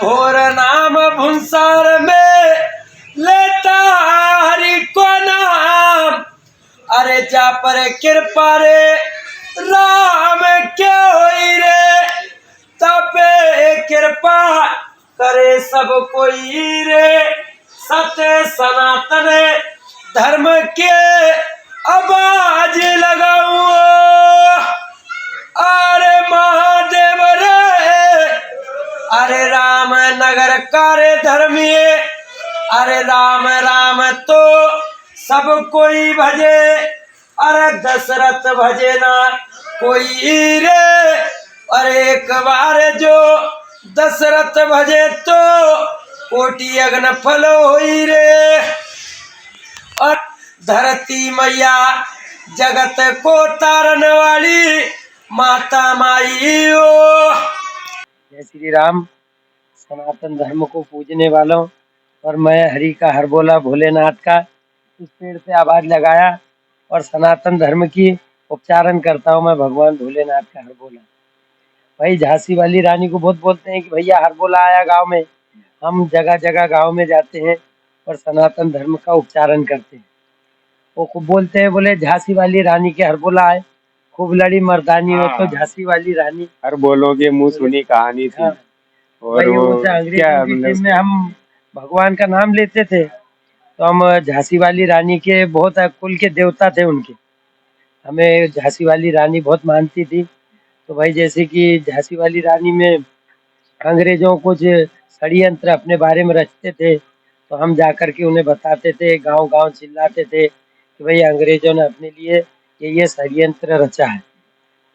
घोर नाम भुंसार में लेता हरि को नाम। अरे जा पर कृपा रे राम के होई रे, तबे कृपा करे सब कोई रे। सत्य सनातन धर्म के आवाज लगाऊं, अरे महादेव रे। अरे राम नगर करे धर्मी, अरे राम राम तो सब कोई भजे, अरे दशरथ भजे ना कोई रे। अरे एक बार जो दशरथ भजे तो कोटि अग्न फल होई रे। और धरती मैया जगत को तारन वाली माता माई ओ। जय श्री राम। सनातन धर्म को पूजने वालों, और मैं हरि का हर बोला भोलेनाथ का इस पेड़ पे आवाज लगाया और सनातन धर्म की उपचारण करता हूँ मैं भगवान भोलेनाथ का हर बोला। भाई झांसी वाली रानी को बहुत बोलते हैं कि भैया हर बोला आया गांव में। हम जगह जगह गांव में जाते हैं और सनातन धर्म का उपचारण करते हैं। वो खूब बोलते हैं, बोले झांसी वाली रानी के हर बोला आए, खूब लड़ी मर्दानी हो तो झांसी वाली रानी। हर बोलों के मुंह सुनी कहानी थी। हाँ। और वो अंग्रेजों के टाइम में हम भगवान का नाम लेते थे तो हम झांसी वाली रानी के बहुत कुल के देवता थे उनके, हमें झांसी वाली रानी बहुत मानती थी। तो भाई जैसे कि झांसी वाली रानी में अंग्रेजों कुछ षड्यंत्र अपने बारे में रचते थे, तो हम जाकर के उन्हें बताते थे, गांव गांव चिल्लाते थे कि भाई अंग्रेजों ने अपने लिए ये षड्यंत्र रचा है।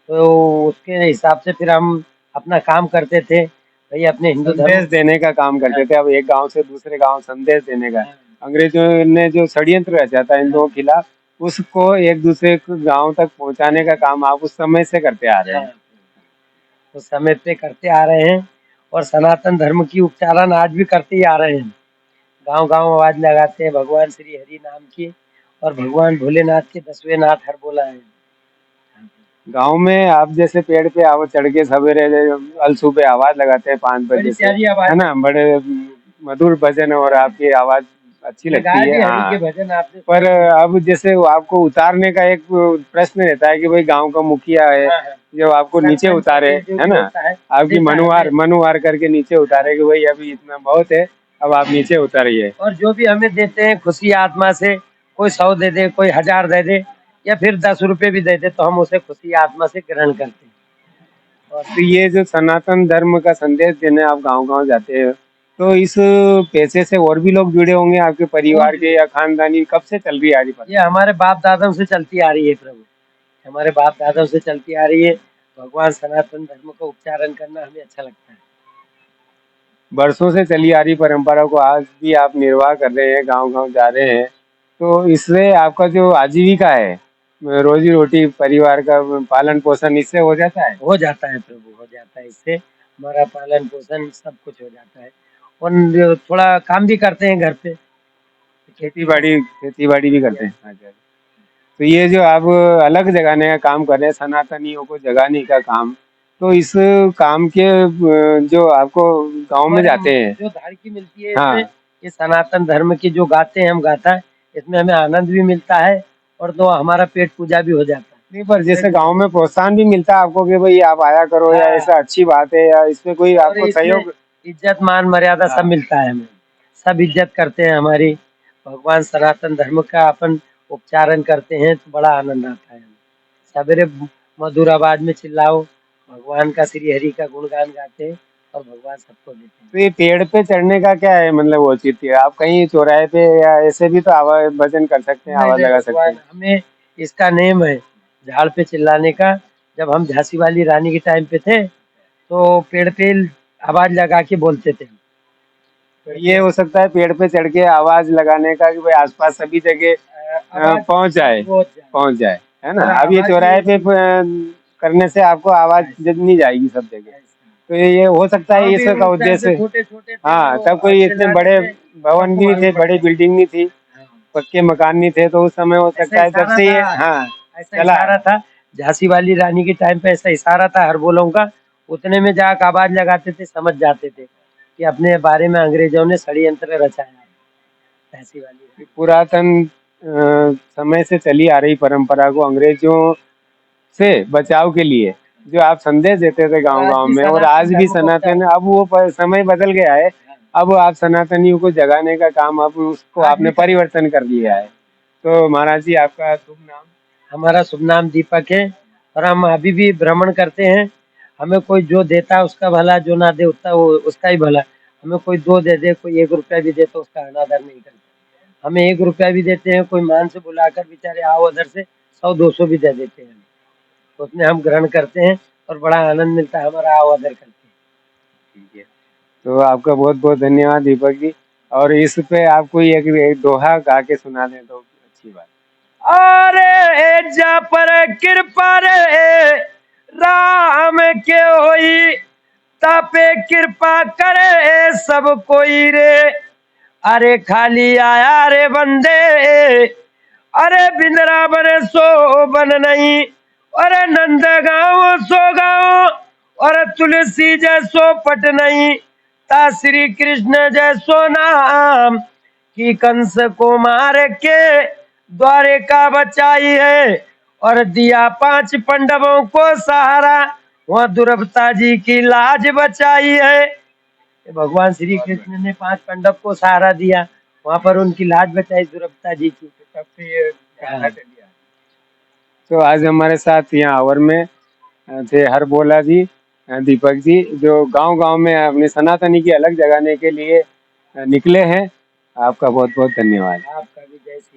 तो उसके हिसाब से फिर हम अपना काम करते थे। भाई अपने हिंदू संदेश देने का काम करते थे। अब एक गांव से दूसरे गांव संदेश देने का। अंग्रेजों ने जो षड्यंत्र रचा था इन लोगों के खिलाफ, उसको एक दूसरे गांव तक पहुंचाने का काम आप उस समय से करते आ रहे हैं। उस समय पे करते आ रहे हैं और सनातन धर्म की उपचारण आज भी करते ही आ रहे हैं। गांव गांव आवाज लगाते हैं भगवान श्री हरि नाम की, और भगवान भोलेनाथ के 10वें नाथ हर बोला है। गांव में आप जैसे पेड़ पे आवाज चढ़ के सवेरे अलसू पे आवाज लगाते हैं 5 बजे से, है ना, बड़े मधुर भजन और आपकी आवाज अच्छी लगती है। हाँ, पर अब जैसे आपको उतारने का एक प्रश्न रहता है कि भाई गांव का मुखिया है, जब आपको नीचे उतारे, है ना, आपकी मनुवार करके नीचे उतारे कि भाई अभी इतना बहुत है, अब आप नीचे उतारिए। और जो भी हमें देते हैं खुशी आत्मा से, कोई 100 दे दे, कोई 1000 दे दे, या फिर 10 रुपए भी दे दे, तो हम उसे खुशी आत्मा से ग्रहण करते हैं। और तो ये जो सनातन धर्म का संदेश देने आप गांव गांव जाते हैं, तो इस पैसे से और भी लोग जुड़े होंगे आपके परिवार के या खानदानी? कब से चल रही है आज? ये हमारे बाप दादाओं से चलती आ रही है प्रभु, हमारे बाप दादाओं से चलती आ रही है। भगवान सनातन धर्म का उपचारण करना हमें अच्छा लगता है। वर्षों से चली आ रही परंपरा को आज भी आप निर्वाह कर रहे हैं, गांव गांव जा रहे हैं, तो इससे आपका जो आजीविका है, रोजी रोटी, परिवार का पालन पोषण इससे हो जाता है? हो जाता है प्रभु, हो जाता है। इससे हमारा पालन पोषण सब कुछ हो जाता है। और थोड़ा काम भी करते हैं घर पे, खेती बाड़ी भी करते हैं। अच्छा, तो ये जो आप अलग जगाने का काम कर रहे हैं, सनातनियों को जगाने का काम, तो इस काम के जो आपको गांव में जाते हैं जो धारकी मिलती है हाँ, इसमें, ये सनातन धर्म की जो गाते हैं हम गाता है, इसमें हमें आनंद भी मिलता है और तो हमारा पेट पूजा भी हो जाता है। नहीं, पर जैसे गांव में प्रोत्साहन भी मिलता है आपको कि भाई आप आया करो, या ऐसा अच्छी बात है, या इसमें कोई आपको सहयोग? इज्जत मान मर्यादा सब मिलता है हमें, सब इज्जत करते हैं हमारी। भगवान सनातन धर्म का अपन उपचारण करते हैं तो बड़ा आनंद आता है। सवेरे मधुर आवाज में चिल्लाओ, भगवान का श्री हरि का गुणगान गाते हैं और भगवान सबको देते हैं। तो ये पेड़ पे चढ़ने का क्या है, मतलब वो औचित्य? आप कहीं चौराहे पे या ऐसे भी तो आवाज भजन कर सकते हैं, आवाज लगा सकते हैं। हमें इसका नेम है झाड़ पे चिल्लाने का। जब हम झांसी वाली रानी के टाइम पे थे तो पेड़ पे आवाज लगा के बोलते थे। तो ये हो सकता है पेड़ पे चढ़ के आवाज लगाने का कि भाई आसपास सभी जगह पहुंच जाए, है ना। अब ये चौराहे पे करने से आपको आवाज नहीं जाएगी सब जगह, तो ये हो सकता है इसका उद्देश्य। हाँ, तब कोई इतने बड़े भवन भी नहीं थे, बड़ी बिल्डिंग नहीं थी, पक्के मकान नहीं थे, तो उस समय हो सकता है जब से ये चला था झांसी वाली रानी के टाइम पे, ऐसा इशारा था हर बोलों का, उतने में जाकर आवाज लगाते थे, समझ जाते थे। कि अपने बारे में अंग्रेजों ने षड्यंत्र रचाया है, ऐसी वाली। पुरातन समय से चली आ रही परंपरा को अंग्रेजों से बचाव के लिए जो आप संदेश देते थे गांव गांव में, और आज भी सनातन, अब वो समय बदल गया है, अब आप सनातनियों को जगाने का काम, अब उसको आपने परिवर्तन कर दिया है। तो महाराज जी, आपका शुभ नाम? हमारा शुभ नाम दीपक है, और हम अभी भी भ्रमण करते हैं। हमें कोई जो देता है उसका भला, जो ना दे उतना वो उसका ही भला। हमें कोई 2 दे दे, कोई 1 रुपया भी दे तो उसका अनादर नहीं करते। हमें 1 रुपया भी देते हैं, कोई मान से बुलाकर बेचारे आओ उधर से 100-200 भी दे देते हैं, तो उसमें हम ग्रहण करते हैं और बड़ा आनंद मिलता है, हमारा आओ आदर करते हैं। ठीक है, तो आपका बहुत बहुत धन्यवाद दीपक जी। और इस पे आप कोई एक दोहा गा के सुना दें तो अच्छी बात। अरे जा पर कृपा रे राम के होई, तापे कृपा करे सब कोई रे। अरे खाली आया रे बंदे, अरे बिंदरा बने सो बन नहीं, अरे नंद गाँव सो गाँव, और तुलसी जैसो पट नहीं, ता श्री कृष्ण जैसो नाम, कि कंस को मार के द्वारिका बचाई है, और दिया 5 पांडवों को सहारा, वहाँ द्रौपदी जी की लाज बचाई है। भगवान श्री कृष्ण ने 5 पांडव को सहारा दिया, वहाँ पर उनकी लाज बचाई द्रौपदी जी की। तब से ये गाना चल गया। तो आज हमारे साथ यहाँ आवर में थे हरबोला जी, दीपक जी, जो गांव गांव में अपनी सनातनी की अलग जगाने के लिए निकले हैं। आपका बहुत बहुत धन्यवाद।